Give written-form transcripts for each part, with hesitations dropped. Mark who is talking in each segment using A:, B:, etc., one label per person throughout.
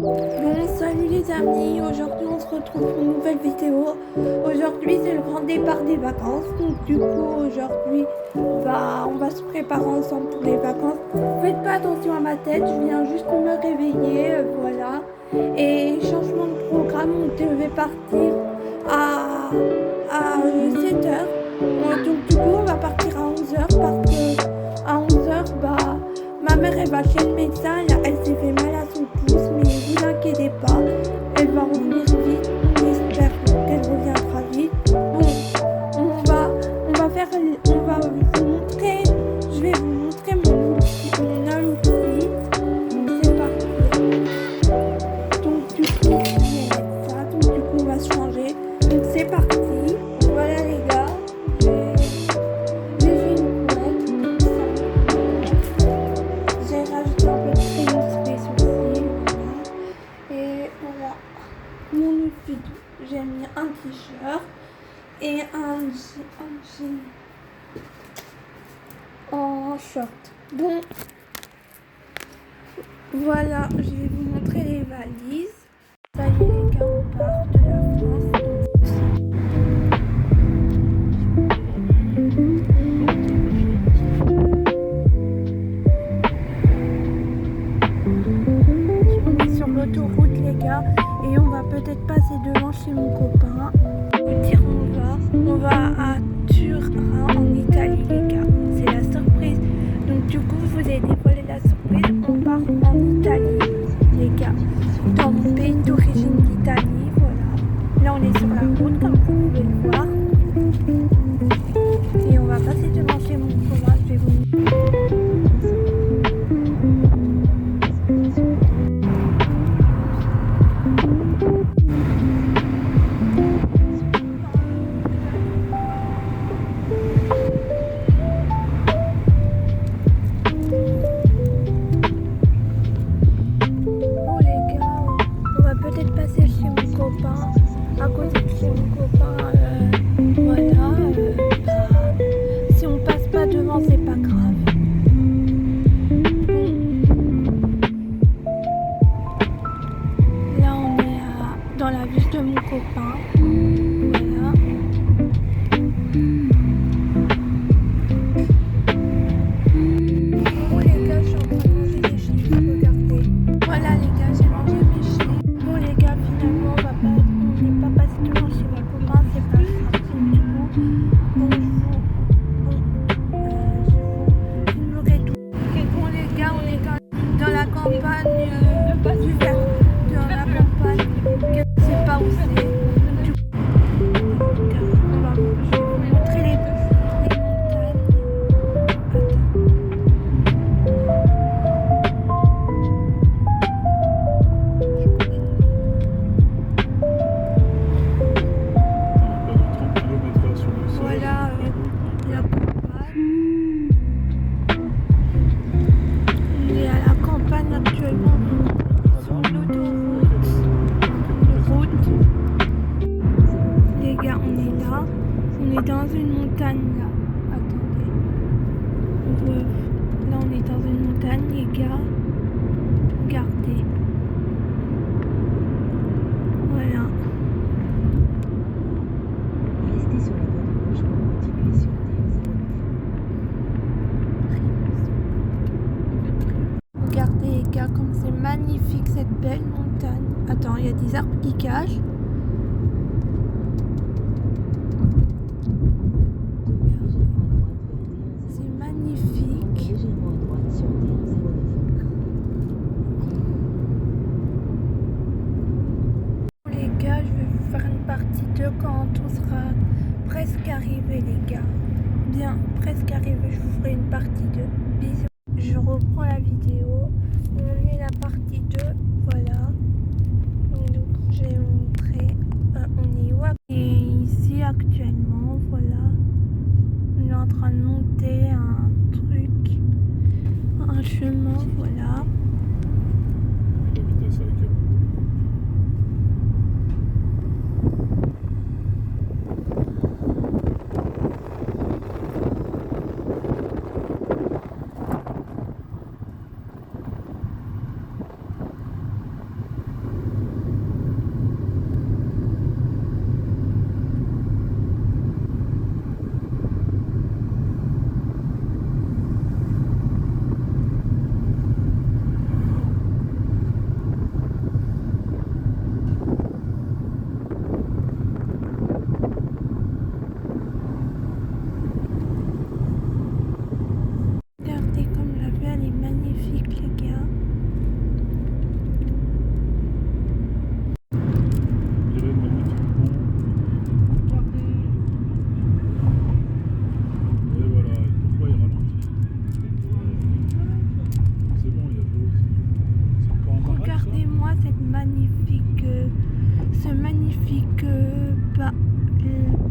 A: Bon, salut les amis, aujourd'hui on se retrouve pour une nouvelle vidéo. Aujourd'hui c'est le grand départ des vacances, donc du coup aujourd'hui on va se préparer ensemble pour les vacances. Faites pas attention à ma tête, je viens juste me réveiller, voilà. Et changement de programme, on devait partir à 7h. Donc du coup on va partir à 11h parce que à 11h ma mère elle va chez le médecin, elle s'est fait mal à son pouce, mais vous inquiétez pas, elle va revenir vite, on espère qu'elle reviendra vite. Bon, on va faire, on va vous montrer, je vais vous montrer mon outfit, donc c'est parti. Donc du coup, on va mettre ça, donc du coup on va se changer, donc c'est parti, voilà les gars. Mon outfit, j'ai mis un t-shirt et un jean en short. Bon, voilà, je vais vous montrer les valises. Ça y est les gars, on part de la France. On est sur l'autoroute les gars et on va peut-être passer devant chez mon copain. Dire on va à Turin en Italie les gars, c'est la surprise. Donc du coup je vous ai dévoilé la surprise, on part en Italie les gars, dans mon pays d'origine d'Italie, voilà. Là on est sur la route comme vous pouvez le voir et on va passer devant chez mon copain, je vais vous peut-être passer chez mon copain, à côté de chez mon copain, voilà, si on passe pas devant c'est pas grave. Là on est dans la ville de mon copain, voilà. Bon les gars, je suis en train de manger des chips, regardez. Voilà les gars, j'ai mangé mes chips. Bon les gars, finalement on n'est pas passé devant chez mon copain, c'est pas grave. Donc du coup, bon je vous filmerai tout. Ok, bon les gars, on est dans la campagne du Vert, dans la campagne, je sais pas où c'est. Je vais vous montrer les montagnes. Voilà la campagne. On est à la campagne actuellement sur l'autoroute. Les gars, on est là. On est dans une montagne là. Attendez. Là, on est dans une montagne, les gars. Regardez. Voilà.
B: Restez sur la voie de gauche pour continuer sur D0.
A: Regardez les gars, comme c'est magnifique cette belle montagne. Attends, il y a des arbres qui cachent. C'est magnifique.
B: Légèrement à droite sur D0.
A: Les gars, je vais vous faire une partie 2 quand on sera presque arrivé les gars. Bien, presque arrivé, je vous ferai une partie 2. Bisous. Je reprends la vidéo. On est la partie 2, voilà. Donc je vais vous montrer. On est où? Et ici actuellement, voilà. On est en train de monter un truc, un chemin, voilà.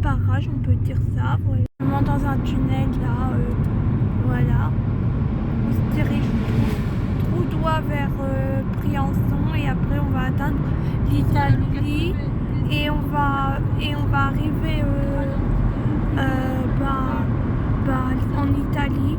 A: barrage, on peut dire ça. Voilà. On monte dans un tunnel là, voilà. On se dirige tout droit vers Briançon et après on va atteindre l'Italie et on va arriver en Italie.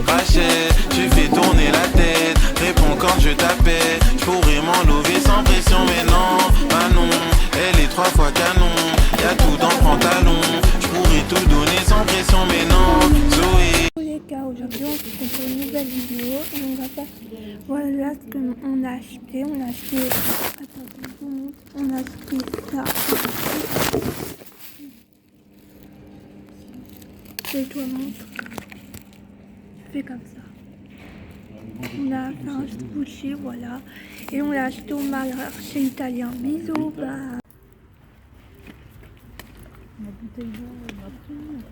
C: Fâché, tu fais tourner la tête. Réponds quand je t'appelle. Je pourrais m'enlever sans pression, mais non, bah non. Elle est 3 fois canon. Y'a tout dans le pantalon. Je pourrais tout donner sans pression, mais non, Zoé.
A: Les gars, aujourd'hui on se retrouve pour une nouvelle vidéo et on va faire voilà ce qu'on a acheté. On a acheté. Attends, je vous montre. On a acheté ça. Je te montre. Fait comme ça. On a fait un sushi, voilà. Et on l'a acheté au marché italien. Bisous, bah.
B: Ma bouteille d'eau, ma prime.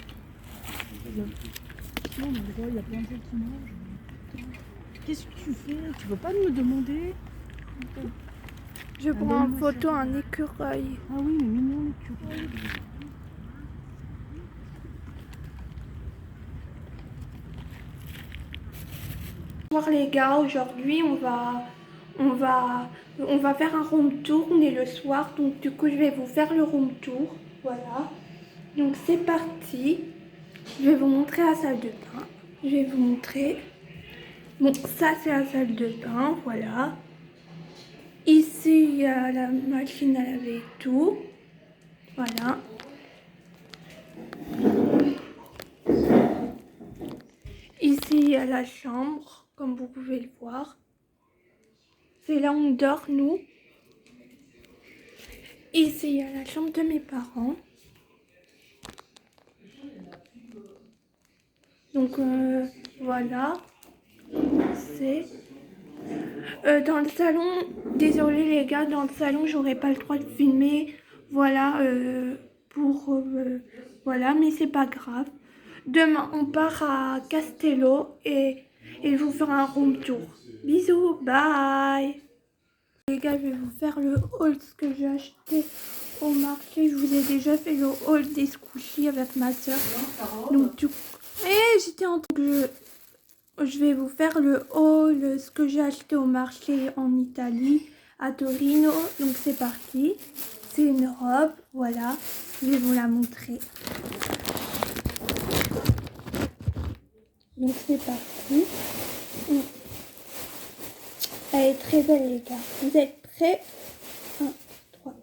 B: Non, mais il y a plein de gens qui mangent. Qu'est-ce que tu fais? Tu veux pas me demander?
A: Je prends en photo un écureuil.
B: Ah oui, mais mignon l'écureuil.
A: Bonjour les gars, aujourd'hui on va faire un room tour. On est le soir, donc du coup je vais vous faire le room tour. Voilà. Donc c'est parti. Je vais vous montrer la salle de bain. Je vais vous montrer. Bon, ça c'est la salle de bain, voilà. Ici il y a la machine à laver et tout. Voilà. Ici il y a la chambre, comme vous pouvez le voir. C'est là où on dort nous. Ici il y a la chambre de mes parents. Donc voilà. C'est dans le salon. Désolé les gars, dans le salon j'aurais pas le droit de filmer. Voilà voilà, mais c'est pas grave. Demain on part à Castello et je vous ferai un room tour. Bisous, bye. Les gars, je vais vous faire le haul ce que j'ai acheté au marché. Je vous ai déjà fait le haul des squishies avec ma soeur. Donc du coup, j'étais en train de... Je vais vous faire le haul ce que j'ai acheté au marché en Italie, à Torino. Donc c'est parti. C'est une robe, voilà. Je vais vous la montrer. Donc c'est parti. Elle est très belle les gars. Vous êtes prêts? 1, 3.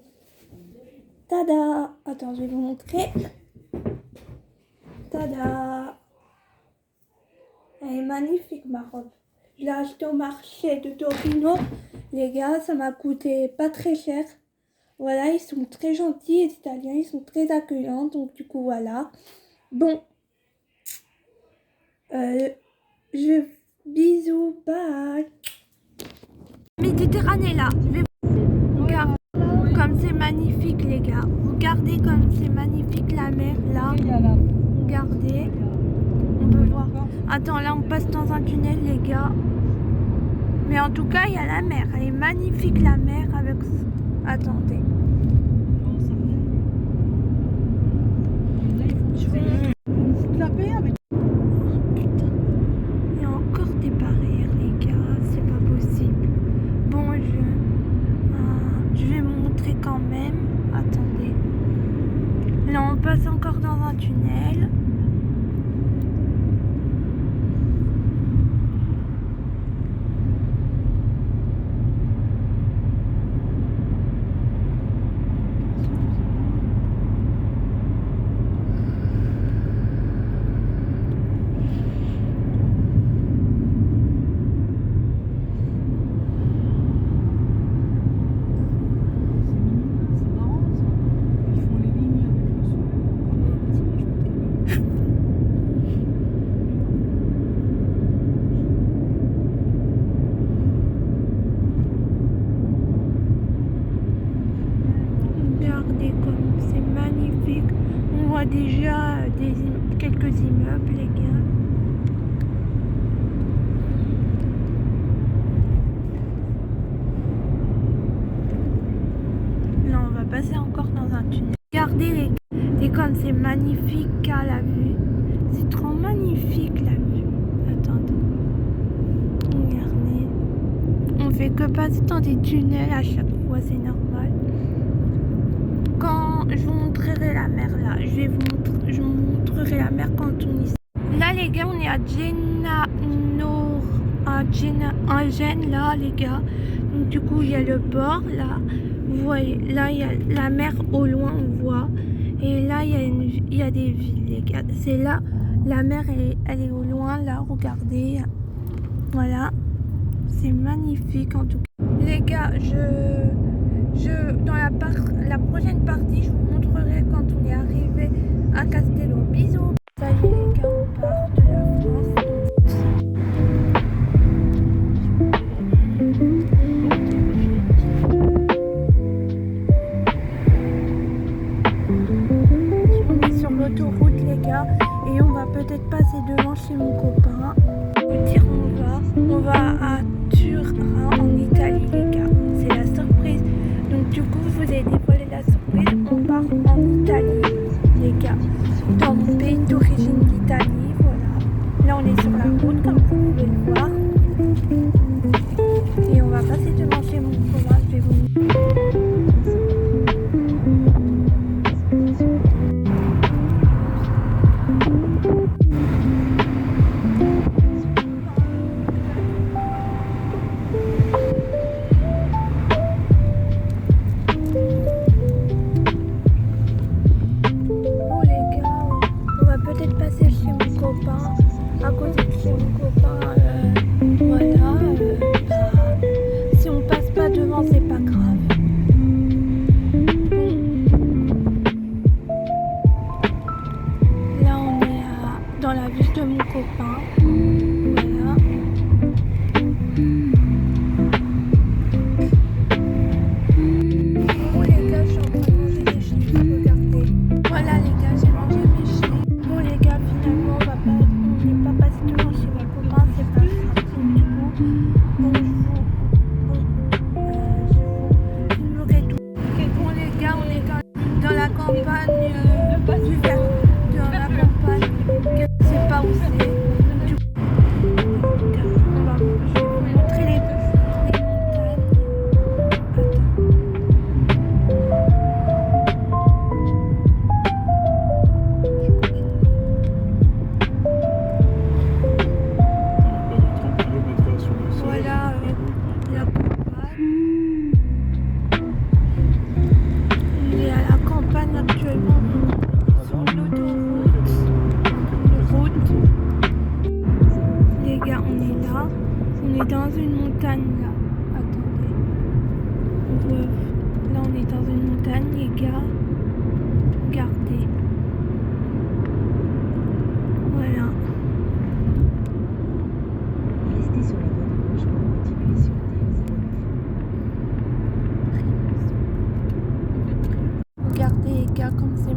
A: Tada! Attends, je vais vous montrer. Tada! Elle est magnifique ma robe. Je l'ai achetée au marché de Torino. Les gars, ça m'a coûté pas très cher. Voilà, ils sont très gentils les Italiens. Ils sont très accueillants. Donc du coup, voilà. Bon. Bisous, bye. Méditerranée là, je vais vous regarder comme c'est magnifique les gars. Regardez comme c'est magnifique la mer là. Regardez, on peut voir. Attends, là on passe dans un tunnel les gars. Mais en tout cas il y a la mer, elle est magnifique la mer avec. Attendez. Je vais
B: la paix avec.
A: Quand même, attendez, là on passe encore dans un tunnel. les gars. Là, on va passer encore dans un tunnel. Regardez les gars, c'est comme c'est magnifique à la vue. C'est trop magnifique la vue. Attendez. Regardez. On fait que passer dans des tunnels à chaque fois, c'est normal. Quand je vous montrerai la mer là, je vous montrerai la mer quand on y sera. Là les gars, on est à Gênes là les gars. Donc du coup il y a le bord là. Vous voyez, là il y a la mer au loin, on voit. Et là il y a des villes les gars. C'est là, la mer elle est au loin là, regardez. Voilà. C'est magnifique en tout cas. Les gars, dans la prochaine partie, je vous montrerai quand on est arrivé à Castello. Bisous. Ça y est les gars, on part de la France. On est sur l'autoroute les gars et on va peut-être passer devant chez mon copain. Vous dire on va à Turin en Italie les gars. C'est la surprise. Donc du coup je vous ai dévoilé la surprise. On part en Italie les gars. Dans mon pays d'origine d'Italie. Voilà. Là on est sur la route comme vous pouvez le voir. Et on va passer devant chez mon copain. Je vais vous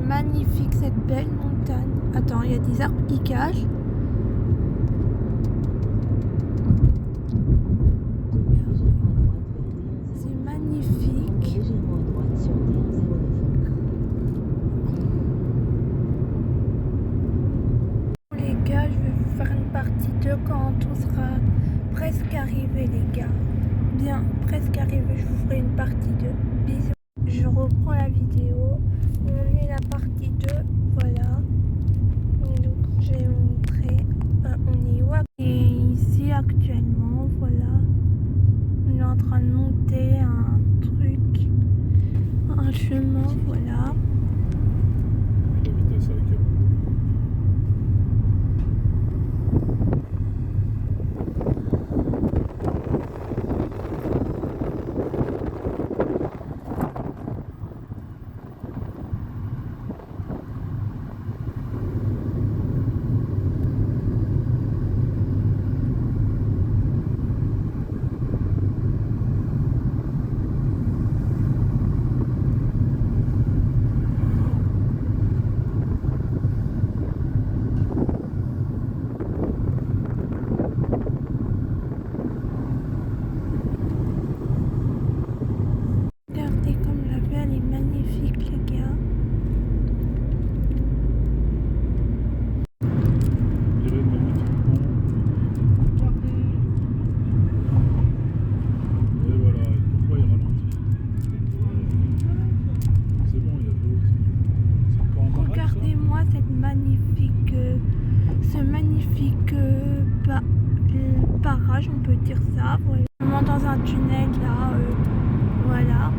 A: magnifique cette belle montagne. Attends, il y a des arbres qui cachent. C'est magnifique. Les gars, je vais vous faire une partie 2 quand on sera presque arrivé les gars. Bien, presque arrivé, je vous ferai une partie 2. Bisous. Je reprends la vidéo. On est la partie 2, voilà. Donc je vais vous montrer. On est où? Et ici actuellement, voilà. On est en train de monter un truc, un chemin, voilà. magnifique barrage, on peut dire ça. Voilà. On monte dans un tunnel là, voilà.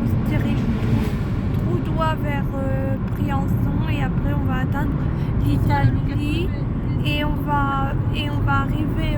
A: On se dirige tout droit vers Briançon et après on va atteindre l'Italie et on va arriver